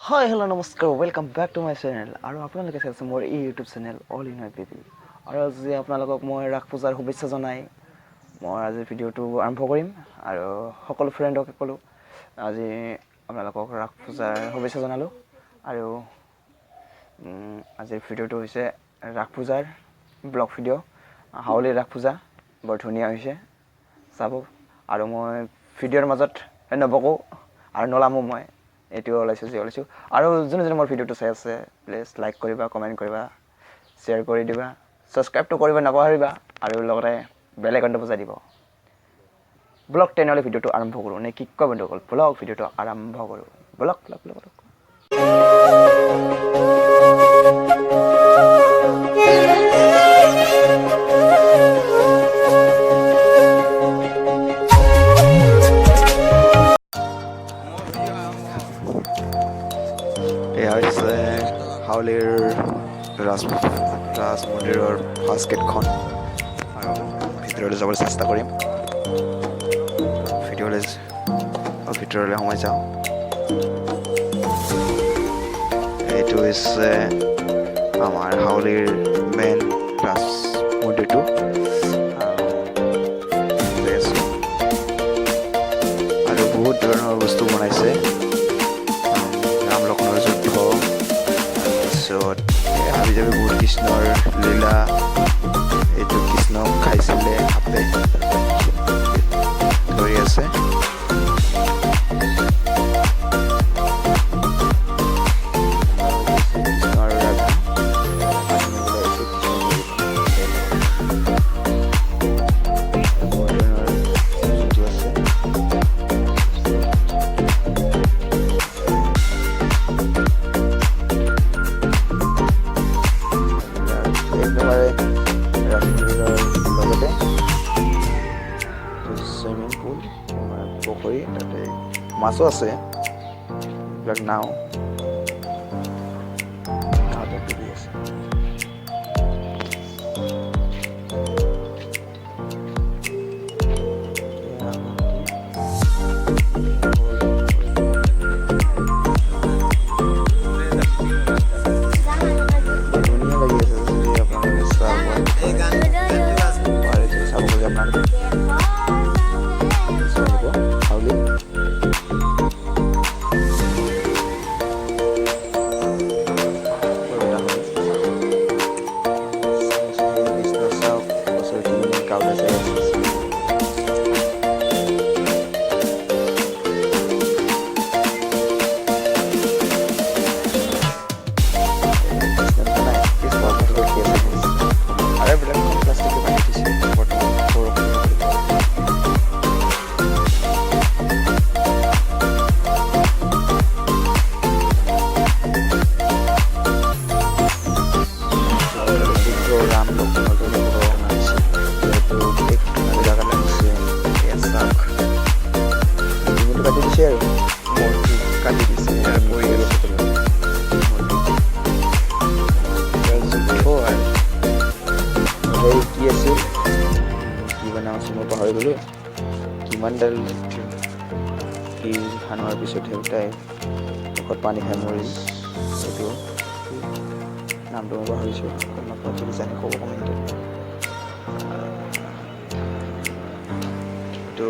Hi, hello, namaskar. Welcome back to my channel. আৰু আপোনালোকে চাইছে মোৰ এই YouTube channel all in my baby. আৰু আজি আপোনালোকক মই ৰাস পূজাৰ শুভেচ্ছা জনাই মই আজি ভিডিঅ'টো আৰম্ভ কৰিম আৰু সকলো ফ্ৰেণ্ডক ক'লো আজি আপোনালোকক ৰাস পূজাৰ শুভেচ্ছা জনালো আৰু আজিৰ ভিডিঅ'টো হৈছে ৰাস পূজাৰ ব্লগ ভিডিঅ' হাউলি ৰাস পূজা বৰ ধুনীয়া হৈছে চাব আৰু মই ভিডিঅ'ৰ মাজত নবকো আৰু নলামো মই এইটো ওলাইছো আৰু যোনে মোৰ ভিডিঅ'টো চাই আছে প্লিজ লাইক কৰিবা কমেণ্ট কৰিবা শ্বেয়াৰ কৰি দিবা ছাবস্ক্ৰাইবটো কৰিব নাপাহৰিবা আৰু লগতে বেল আইকনটো বজাই দিব ব্লগ তেনেহ'লে ভিডিঅ'টো আৰম্ভ কৰোঁ নে কি কয় বন্ধুসকল ব্লগ ভিডিঅ'টো আৰম্ভ কৰোঁ ব্লগ এয়া হৈছে হাউলিৰ ৰাজ মন্দিৰৰ ফাৰ্ষ্ট গেটখন আৰু ভিতৰলৈ যাবলৈ চেষ্টা কৰিম ভিতৰলৈ সোমাই যাওঁ এইটো হৈছে আমাৰ হাউলিৰ মেইন ৰাজ মন্দিৰটো আৰু বহুত ধৰণৰ বস্তু বনাইছে তাৰপিছত হাবি যাবি বহুত কৃষ্ণৰ লীলা এইটো কৃষ্ণক খাইছিলে সাপে ধৰি আছে সুইমিং পুল পুখুৰী তাতে মাছো আছে এইবিলাক নাও ডুবি আছে ধুনীয়া লাগি আছে যদি আপোনালোকে চাব খুজি আপোনালোকে পাহৰি গ'লোঁ কিমানডাল কি ধানৰ পিছতহে তাই মুখত পানী খাই মৰিল এইটো নামটো মই পাহৰিছোঁ আপোনালোকে যদি জানি ক'ব কমেণ্টত এইটো